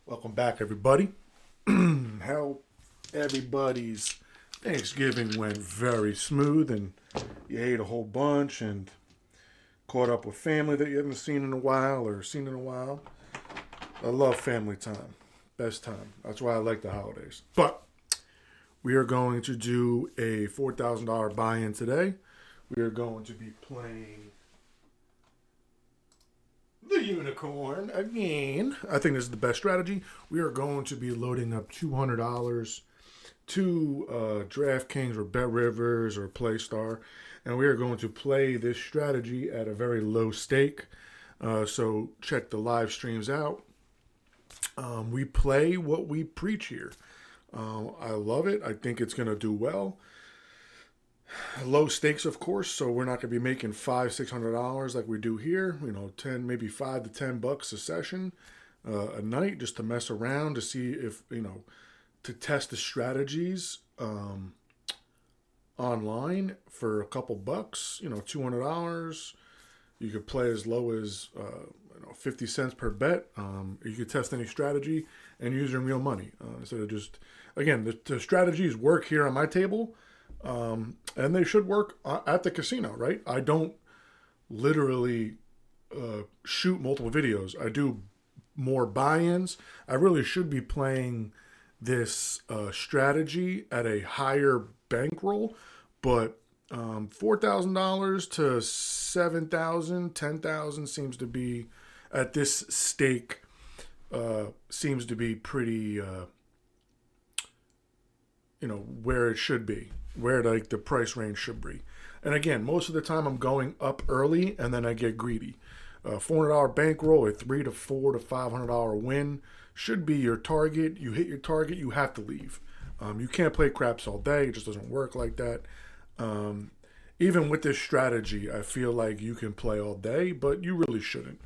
Welcome back, everybody. How everybody's Thanksgiving went very smooth, and you ate a whole bunch and caught up with family that you haven't seen in a while or seen in a while. I love family time. Best time. That's why I like the holidays. But we are going to do a $4,000 buy-in today. We are going to be playing the unicorn again. I think this is the best strategy. We are going to be loading up $200 to DraftKings or Bet Rivers or PlayStar, and we are going to play this strategy at a very low stake. So check the live streams out. We play what we preach here. I love it. I think it's going to do well. Low stakes, of course, so we're not going to be making $500-600 like we do here. 10, maybe $5 to $10 a session, a night, just to mess around, to see if to test the strategies online for a couple bucks. $200. You could play as low as 50 cents per bet. You could test any strategy and use your real money instead of just, again, the strategies work here on my table. And they should work at the casino, right? I don't literally shoot multiple videos. I do more buy-ins. I really should be playing this strategy at a higher bankroll, but $4,000 to $7,000, $10,000 seems to be at this stake. Seems to be pretty, where it should be, where like the price range should be. And again, most of the time I'm going up early and then I get greedy. $400 bankroll, a $300 to $400 to $500 win should be your target. You hit your target, you have to leave. You can't play craps all day. It just doesn't work like that. Even with this strategy, I feel like you can play all day, but you really shouldn't.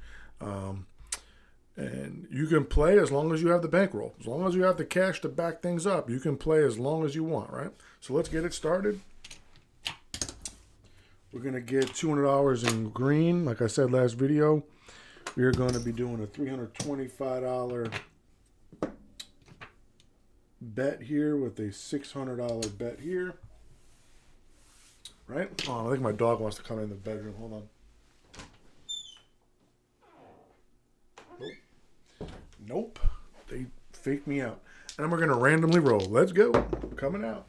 And you can play as long as you have the bankroll. As long as you have the cash to back things up, you can play as long as you want, right? So let's get it started. We're going to get $200 in green. Like I said last video, we are going to be doing a $325 bet here with a $600 bet here. Right? Oh, I think my dog wants to come in the bedroom. Hold on. Nope. They faked me out. And we're going to randomly roll. Let's go. Coming out.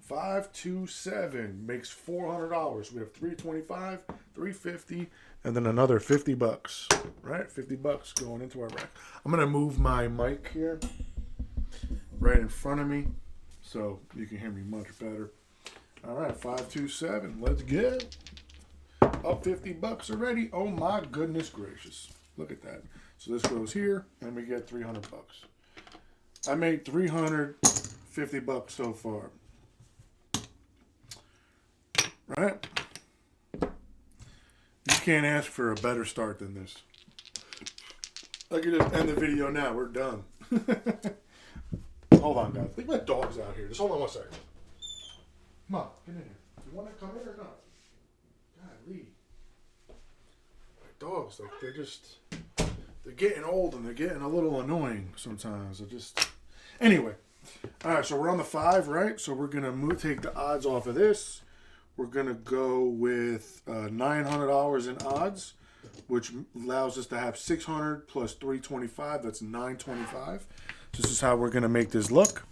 5, 2, 7 makes $400. We have 325, 350, and then another $50. Right? $50 going into our rack. I'm going to move my mic here right in front of me so you can hear me much better. All right, 5, 2, 7. Let's get up $50 already. Oh my goodness gracious. Look at that. So this goes here, and we get $300. I made $350 so far. Right? You can't ask for a better start than this. I can just end the video now. We're done. Hold on, guys. I think my dog's out here. Just hold on one second. Come on, get in here. You want to come in or not? Golly. My dogs, like, they're getting old and they're getting a little annoying sometimes. Anyway. All right, so we're on the 5, right? So we're going to take the odds off of this. We're going to go with $900 in odds, which allows us to have 600 plus 325. That's 925. This is how we're going to make this look.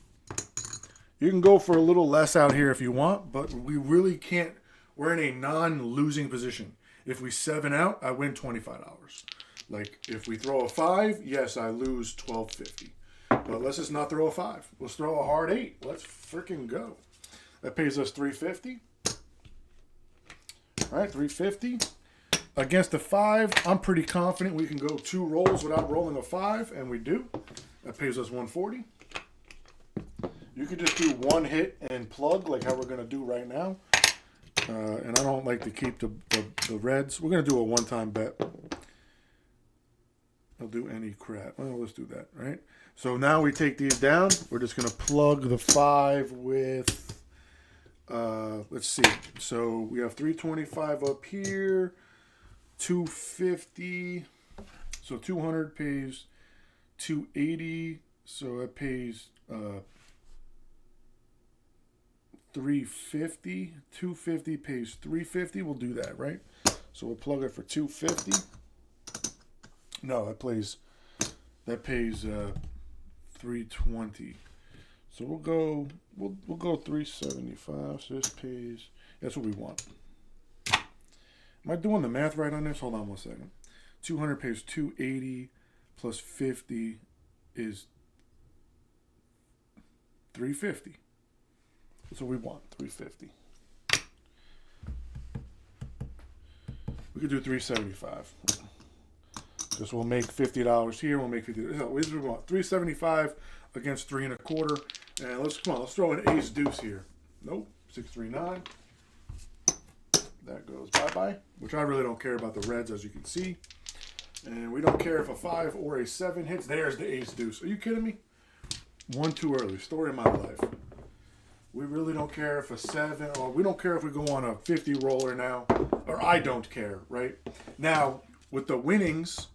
You can go for a little less out here if you want, but we really can't. We're in a non-losing position. If we 7 out, I win $25. Like, if we throw a 5, yes, I lose $12.50. But let's just not throw a 5. Let's throw a hard 8. Let's freaking go. That pays us $3.50. All right, $3.50. Against the 5, I'm pretty confident we can go 2 rolls without rolling a 5, and we do. That pays us $140. You could just do one hit and plug, like how we're going to do right now. And I don't like to keep the reds. We're going to do a one-time bet. I'll do any crap. Well, let's do that, right? So now we take these down. We're just going to plug the 5 with, let's see. So we have 325 up here, 250. So 200 pays 280, so it pays 350. 250 pays 350. We'll do that, right? So we'll plug it for 250. No, that pays 320. So we'll go 375. So this pays, that's what we want. Am I doing the math right on this? Hold on one second. 200 pays 280 plus 50 is 350. That's what we want, 350. We could do 375. Because we'll make $50 here. We'll make $50. No, we want 375 against 3.25. And let's throw an ace deuce here. Nope, 639. That goes bye-bye, which I really don't care about the reds, as you can see. And we don't care if a 5 or a 7 hits. There's the ace deuce. Are you kidding me? One too early. Story of my life. We really don't care if a 7, or we don't care if we go on a 50 roller now. Or I don't care, right? Now, with the winnings,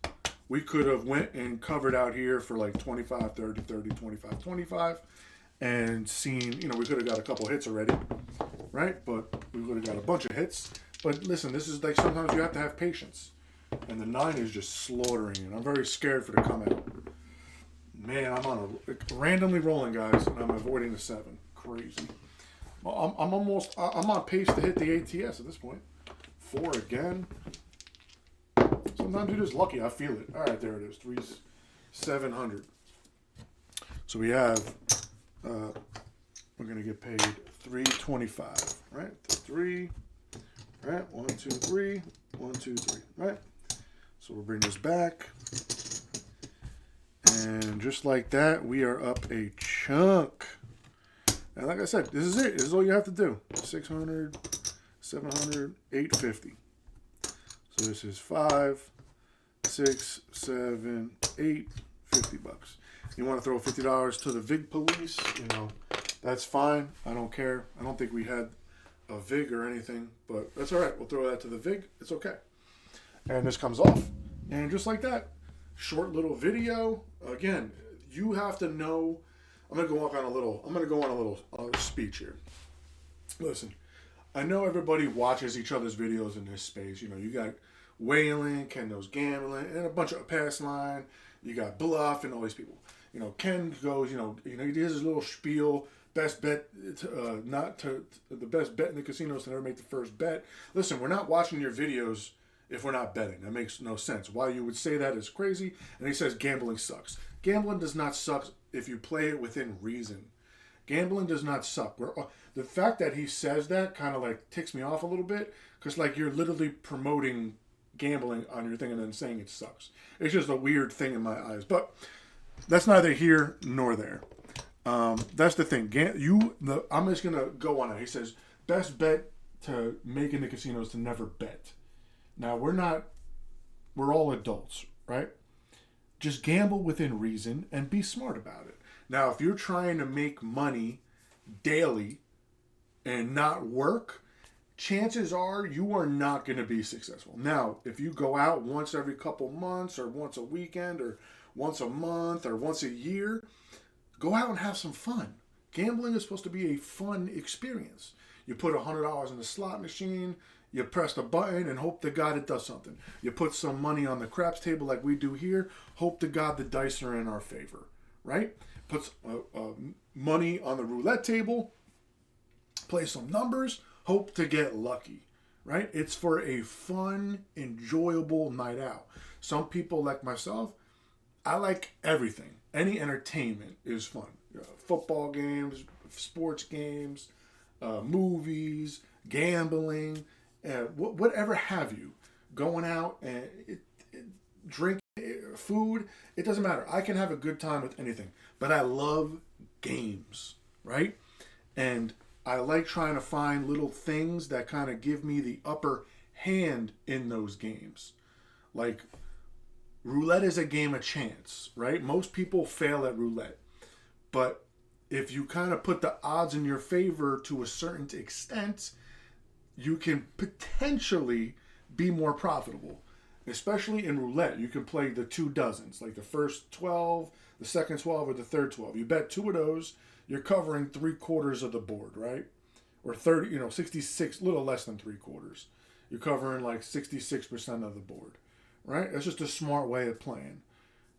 we could have went and covered out here for like 25, 30, 30, 25, 25. And seen, we could have got a couple hits already, right? But we would have got a bunch of hits. But listen, this is like sometimes you have to have patience. And the 9 is just slaughtering it. I'm very scared for it to come out. Man, I'm on a randomly rolling, guys, and I'm avoiding the 7. Crazy. Well, I'm on pace to hit the ATS at this point. 4 again. Sometimes you're just lucky. I feel it. All right, there it is. 700. So we have. We're gonna get paid $325, right? 3, right? 1, 2, 3, 1, 2, 3, right? So we'll bring this back, and just like that, we are up a chunk. And like I said, this is it. This is all you have to do. 600, 700, 850. So this is 5, 6, 7, 8, $50. You want to throw $50 to the VIG police, that's fine. I don't care. I don't think we had a VIG or anything, but that's all right. We'll throw that to the VIG. It's okay. And this comes off. And just like that, short little video. Again, you have to know. I'm going to go on a little speech here. Listen, I know everybody watches each other's videos in this space. You got Waylon, Ken Knows Gambling, and a bunch of Pass Line. You got Bluff and all these people. Ken goes, he does his little spiel, best bet, the best bet in the casinos to never make the first bet. Listen, we're not watching your videos if we're not betting. That makes no sense. Why you would say that is crazy. And he says gambling sucks. Gambling does not suck if you play it within reason. Gambling does not suck. The fact that he says that kind of like ticks me off a little bit, because like you're literally promoting gambling on your thing and then saying it sucks. It's just a weird thing in my eyes. But that's neither here nor there. That's the thing. I'm just going to go on it. He says, best bet to make in the casinos to never bet. Now, we're all adults, right? Just gamble within reason and be smart about it. Now, if you're trying to make money daily and not work, chances are you are not going to be successful. Now, if you go out once every couple months or once a weekend or once a month or once a year, go out and have some fun. Gambling is supposed to be a fun experience. You put $100 in the slot machine, you press the button and hope to God it does something. You put some money on the craps table like we do here, hope to God the dice are in our favor, right? Put money on the roulette table, play some numbers, hope to get lucky, right? It's for a fun, enjoyable night out. Some people like myself, I like everything. Any entertainment is fun. Football games, sports games, movies, gambling, whatever have you. Going out and drinking, food, it doesn't matter. I can have a good time with anything. But I love games, right? And I like trying to find little things that kind of give me the upper hand in those games. Like, roulette is a game of chance, right? Most people fail at roulette. But if you kind of put the odds in your favor to a certain extent, you can potentially be more profitable. especially in roulette, you can play the 2 dozens, like the first 12, the second 12, or the third 12. You bet 2 of those, you're covering 3/4 of the board, right? Or 30, 66, little less than 3/4. You're covering like 66% of the board, right? That's just a smart way of playing,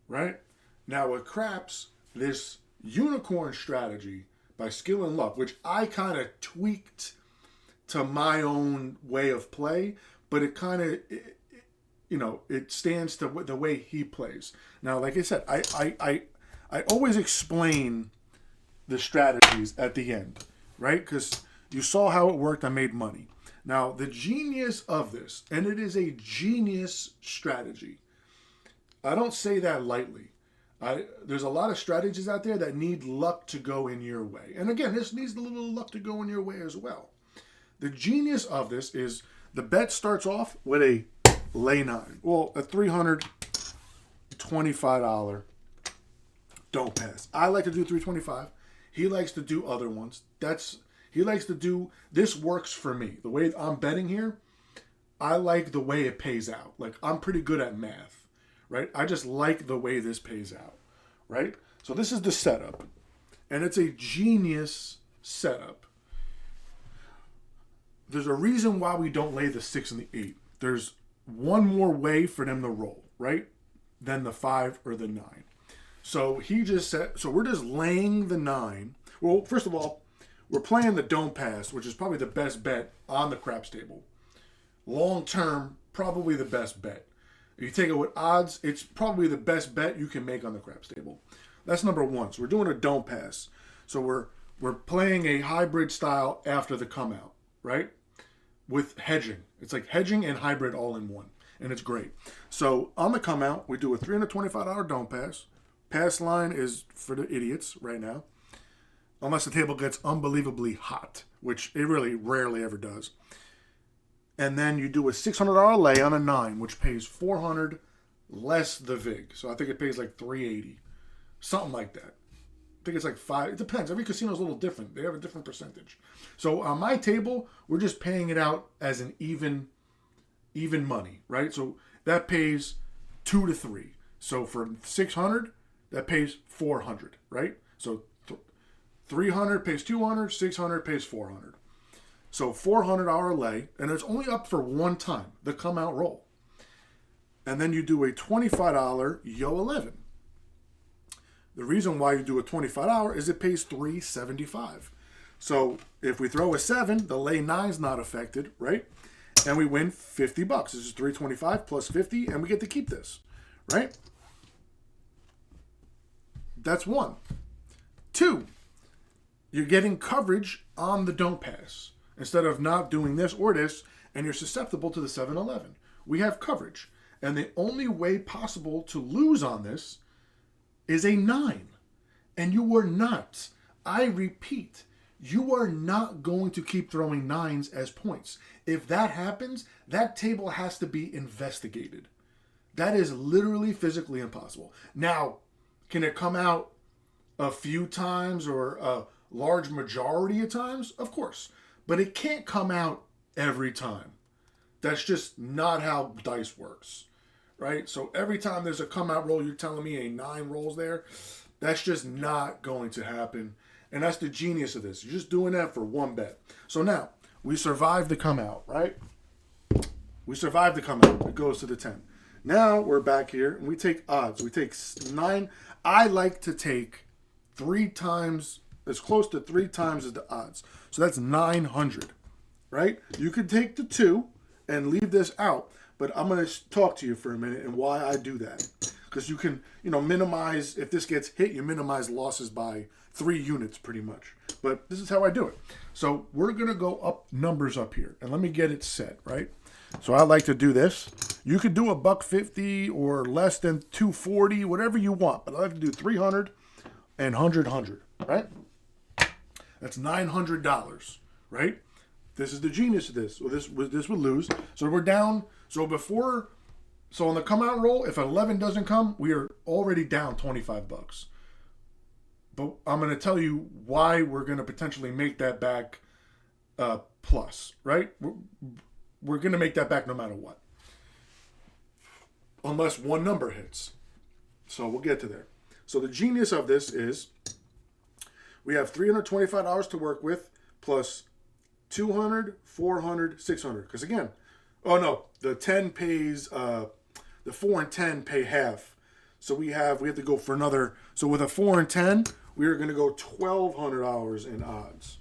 right? Now with craps, this unicorn strategy by skill and luck, which I kind of tweaked to my own way of play, but it kind of, it stands to the way he plays. Now, like I said, I always explain the strategies at the end, right? Because you saw how it worked. I made money. Now, the genius of this, and it is a genius strategy. I don't say that lightly. There's a lot of strategies out there that need luck to go in your way. And again, this needs a little luck to go in your way as well. The genius of this is the bet starts off with a lay 9. Well, a $325 don't pass. I like to do 325. He likes to do other ones. He likes to do, this works for me. The way I'm betting here, I like the way it pays out. Like, I'm pretty good at math, right? I just like the way this pays out, right? So this is the setup. And it's a genius setup. There's a reason why we don't lay the 6 and the 8. There's one more way for them to roll, right? Than the 5 or the 9. So he just said, so we're just laying the 9. Well, first of all, we're playing the don't pass, which is probably the best bet on the craps table. Long term, probably the best bet. If you take it with odds, it's probably the best bet you can make on the craps table. That's number 1. So we're doing a don't pass. So we're playing a hybrid style after the come out, right? With hedging. It's like hedging and hybrid all in one. And it's great. So on the come out, we do a $325 don't pass. Pass line is for the idiots right now. Unless the table gets unbelievably hot, which it really rarely ever does. And then you do a $600 lay on a 9, which pays $400 less the VIG. So I think it pays like $380. Something like that. I think it's like $5. It depends. Every casino is a little different. They have a different percentage. So on my table, we're just paying it out as an even money, right? So that pays 2 to 3. So for $600, that pays $400, right? So $300 pays $200, $600 pays $400. So $400 lay, and it's only up for one time, the come out roll. And then you do a $25 yo 11. The reason why you do a $25 is it pays $375. So if we throw a 7, the lay 9's not affected, right? And we win $50. This is $325 plus 50, and we get to keep this, right? That's 1. 2, you're getting coverage on the don't pass. Instead of not doing this or this, and you're susceptible to the 7-11. We have coverage. And the only way possible to lose on this is a 9. And you are not, I repeat, you are not going to keep throwing 9s as points. If that happens, that table has to be investigated. That is literally physically impossible. Now, can it come out a few times or a large majority of times? Of course. But it can't come out every time. That's just not how dice works, right? So every time there's a come out roll, you're telling me a 9 rolls there? That's just not going to happen. And that's the genius of this. You're just doing that for one bet. So now, we survived the come out, right? We survived the come out. It goes to the 10. Now we're back here and we take odds. We take 9. I like to take 3 times, as close to 3 times as the odds. So that's 900, right? You could take the 2 and leave this out, but I'm going to talk to you for a minute and why I do that. Because you can, minimize, if this gets hit, you minimize losses by 3 units pretty much. But this is how I do it. So we're going to go up numbers up here, and let me get it set, right? So I like to do this. You could do $150 or less than 240, whatever you want, but I like to do 300 and 100, right? That's $900, right? This is the genius of this. Well, this would lose. So we're down. So on the come out roll, if 11 doesn't come, we are already down $25. But I'm going to tell you why we're going to potentially make that back plus, right? We're going to make that back no matter what. unless one number hits. So we'll get to there. So the genius of this is we have $325 to work with plus 200, 400, 600. Because again, oh no, the 10 pays, the 4 and 10 pay half. So we have to go for another. So with a 4 and 10, we are going to go $1,200 in odds.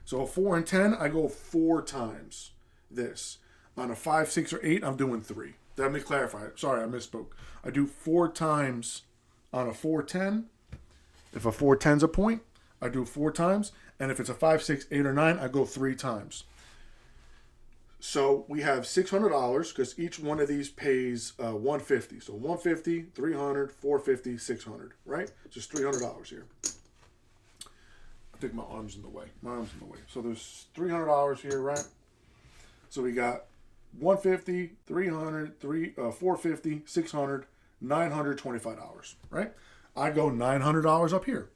So a 4 and 10, I go 4 times this. On a 5, 6, or 8, I'm doing 3. Let me clarify. Sorry, I misspoke. I do 4 times on a 410. If a 410's a point, I do 4 times. And if it's a 5, 6, 8, or 9, I go 3 times. So we have $600 because each one of these pays $150. So $150, $300, $450, $600, right? Just $300 here. I think my arm's in the way. So there's $300 here, right? So we got $150, $300, $450, $600, $925, right? I go $900 up here.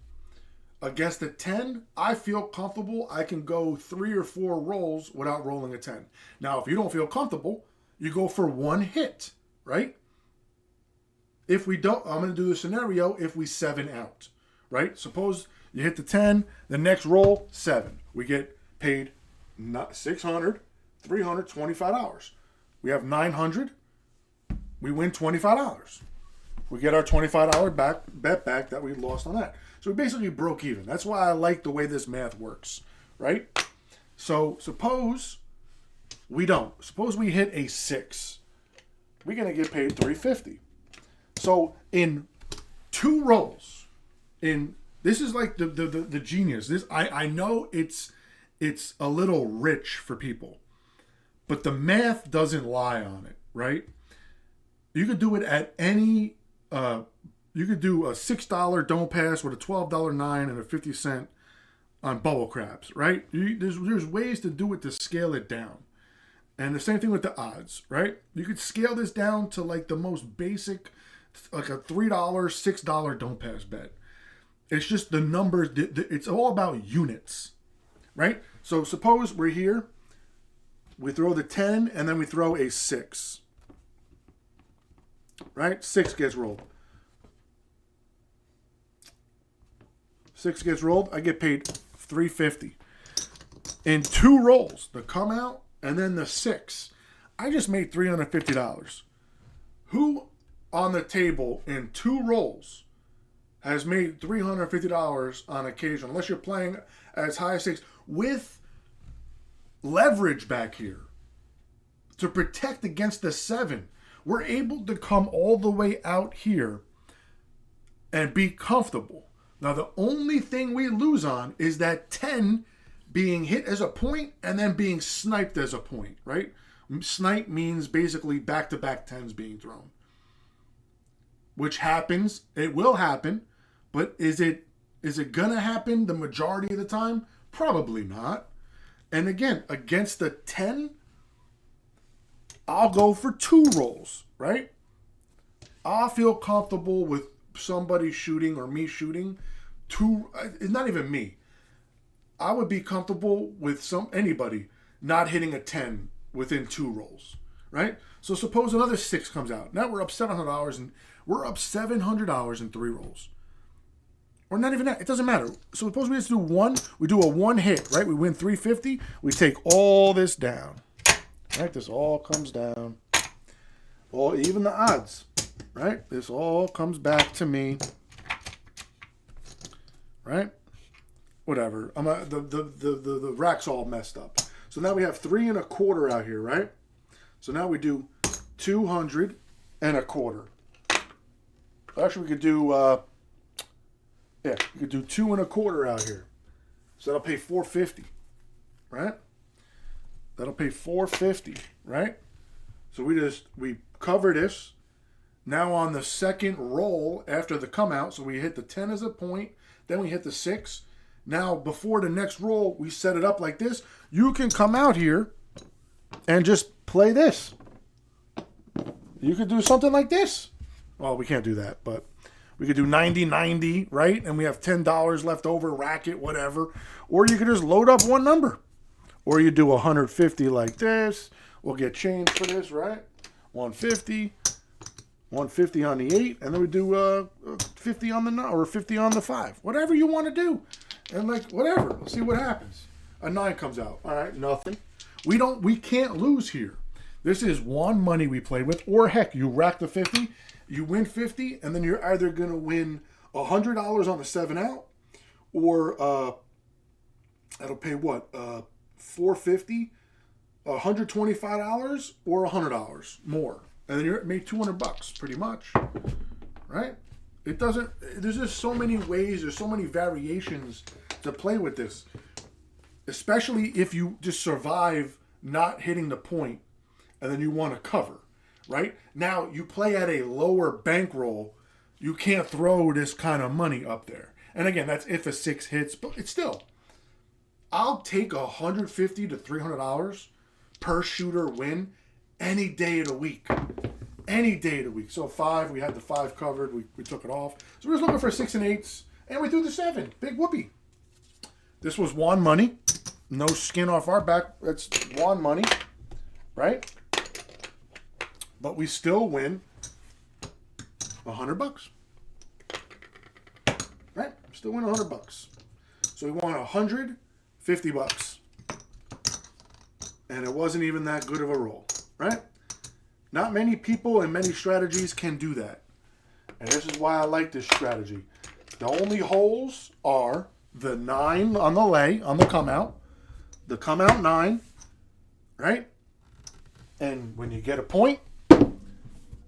Against a 10, I feel comfortable. I can go 3 or 4 rolls without rolling a 10. Now, if you don't feel comfortable, you go for 1 hit, right? If we don't, I'm going to do the scenario if we 7 out, right? Suppose you hit the 10, the next roll, 7. We get paid $600, $325. We have $900. We win $25. We get our $25 bet back that we lost on that. So we basically broke even. That's why I like the way this math works, right? So suppose we don't. Suppose we hit a 6. We're going to get paid $350. So in 2 rolls, this is like the genius. I know it's a little rich for people, but the math doesn't lie on it, right? You could do it at any. You could do a $6 don't pass with a $12 9 and a 50 cent on bubble craps, right? There's ways to do it to scale it down. And the same thing with the odds, right? You could scale this down to like the most basic, like a $3, $6 don't pass bet. It's just the numbers. It's all about units, right? So suppose we're here. We throw the 10 and then we throw a 6. Right? 6 gets rolled. 6 gets rolled. I get paid $350. In 2 rolls, the come out and then the 6, I just made $350. Who on the table in 2 rolls has made $350 on occasion, unless you're playing as high as 6 with leverage back here to protect against the 7? We're able to come all the way out here and be comfortable. Now, the only thing we lose on is that 10 being hit as a point and then being sniped as a point, right? Snipe means basically back-to-back 10s being thrown. Which happens. It will happen. But is it going to happen the majority of the time? Probably not. And again, against the 10, I'll go for 2 rolls, right? I'll feel comfortable with somebody shooting or me shooting 2. It's not even me. I would be comfortable with anybody not hitting a 10 within 2 rolls, right? So suppose another 6 comes out. Now we're up $700 and we're up $700 in 3 rolls. Or not even that. It doesn't matter. So suppose we just do 1. We do a 1 hit, right? We win $350. We take all this down. Right? This all comes down. Even the odds. Right? This all comes back to me. Right? Whatever. The rack's all messed up. So now we have 3 1/4 out here, right? So now we do 200 1/4. Actually, we could do you could do 2 1/4 out here. So that'll pay $450, right? That'll pay $450, right? So we cover this. Now on the second roll after the come out, so we hit the 10 as a point, then we hit the 6. Now before the next roll, we set it up like this. You can come out here and just play this. You could do something like this. Well, we can't do that, but we could do 90-90, right? And we have $10 left over, racket, whatever. Or you could just load up one number. Or you do 150 like this. We'll get change for this, right? 150, 150 on the 8, and then we do 50 on the 9, or 50 on the 5. Whatever you want to do. And like, whatever. Let's see what happens. A 9 comes out. All right, nothing. We can't lose here. This is one money we played with, or heck, you rack the 50, you win 50, and then you're either going to win $100 on the 7 out, or that'll pay what? $450, $125, or $100 more. And then you're made $200 pretty much, right? It doesn't, there's just so many ways, there's so many variations to play with this. Especially if you just survive not hitting the point and then you want to cover, right? Now, you play at a lower bankroll, you can't throw this kind of money up there. And again, that's if a 6 hits, but it's still, I'll take $150 to $300 per shooter win any day of the week. Any day of the week. So 5, we had the 5 covered, we took it off. So we're just looking for 6 and 8s, and we threw the 7. Big whoopee. This was won money. No skin off our back. That's won money, right? But we still win $100. Right? Still win $100. So we won $150. And it wasn't even that good of a roll, right? Not many people and many strategies can do that. And this is why I like this strategy. The only holes are the 9 on the lay, on the come out, the come out 9, right? And when you get a point,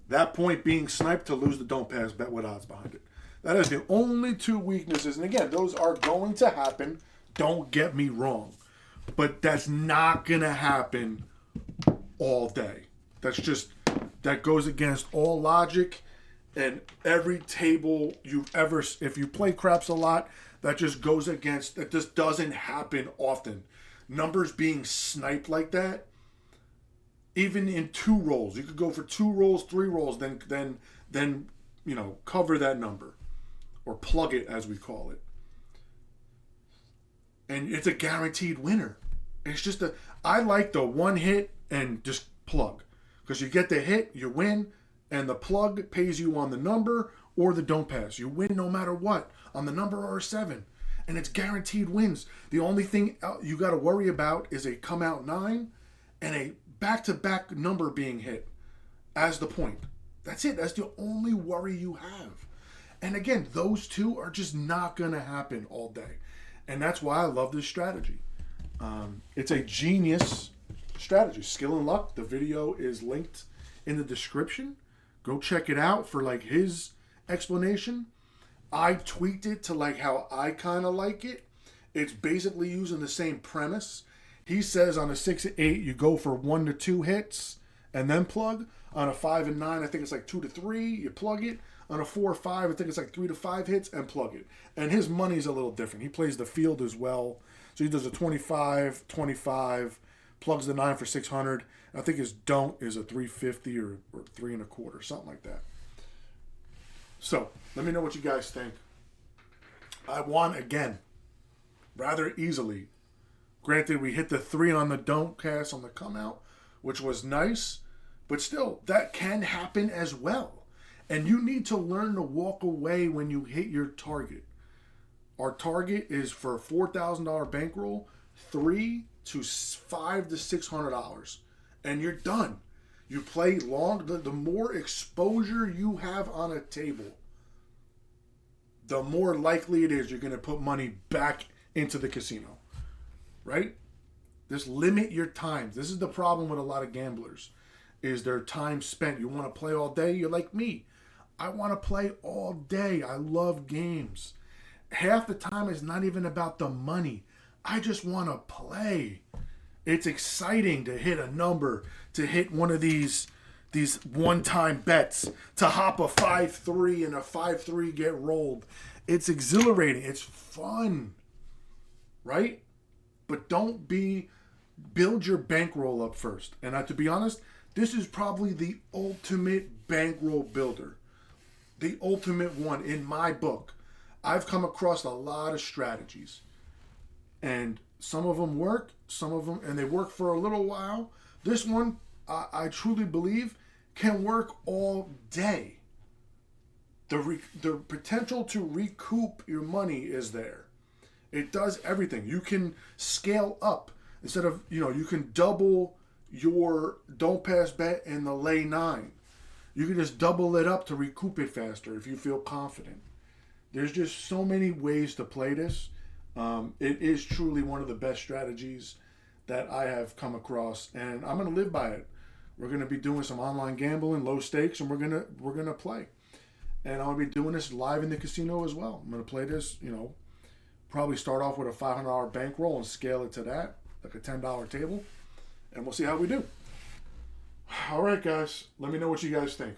that point being sniped to lose the don't pass bet with odds behind it. That is the only 2 weaknesses. And again, those are going to happen. Don't get me wrong. But that's not going to happen all day. That's just, that goes against all logic and every table you've ever, if you play craps a lot, that just goes against, that just doesn't happen often. Numbers being sniped like that, even in 2 rolls, you could go for 2 rolls, 3 rolls, then you know, cover that number or plug it as we call it. And it's a guaranteed winner. It's just I like the 1 hit and just plug. Because you get the hit, you win, and the plug pays you on the number or the don't pass. You win no matter what, on the number or a 7. And it's guaranteed wins. The only thing you got to worry about is a come out 9 and a back-to-back number being hit as the point. That's it. That's the only worry you have. And again, those 2 are just not going to happen all day. And that's why I love this strategy. It's a genius strategy. Skill and Luck. The video is linked in the description. Go check it out for like his explanation. I tweaked it to like how I kind of like it. It's basically using the same premise. He says on a 6 and 8, you go for 1 to 2 hits and then plug. On a 5 and 9, I think it's like 2 to 3, you plug it. On a 4 or 5, I think it's like 3 to 5 hits and plug it. And his money's a little different. He plays the field as well. So he does a 25, 25, plugs the 9 for 600. I think his don't is a 350 or 3 1/4, something like that. So let me know what you guys think. I won again, rather easily. Granted, we hit the 3 on the don't cast on the come out, which was nice, but still, that can happen as well. And you need to learn to walk away when you hit your target. Our target is for a $4,000 bankroll, $300 to $500 to $600, and you're done. You play long. The more exposure you have on a table, the more likely it is you're going to put money back into the casino, right? Just limit your time. This is the problem with a lot of gamblers, is their time spent. You want to play all day? You're like me. I want to play all day. I love games. Half the time it's not even about the money. I just want to play. It's exciting to hit a number, to hit one of these one-time bets, to hop a 5-3 and a 5-3 get rolled. It's exhilarating. It's fun, right? But build your bankroll up first. And to be honest, this is probably the ultimate bankroll builder. The ultimate one in my book. I've come across a lot of strategies. And some of them work, and they work for a little while. This one, I truly believe, can work all day. the potential to recoup your money is there. It does everything. You can scale up instead of, you can double your don't pass bet in the lay 9. You can just double it up to recoup it faster if you feel confident. There's just so many ways to play this. It is truly one of the best strategies that I have come across, and I'm going to live by it. We're going to be doing some online gambling, low stakes, and we're going to play. And I'll be doing this live in the casino as well. I'm going to play this, probably start off with a $500 bankroll and scale it to that, like a $10 table, and we'll see how we do. All right, guys. Let me know what you guys think.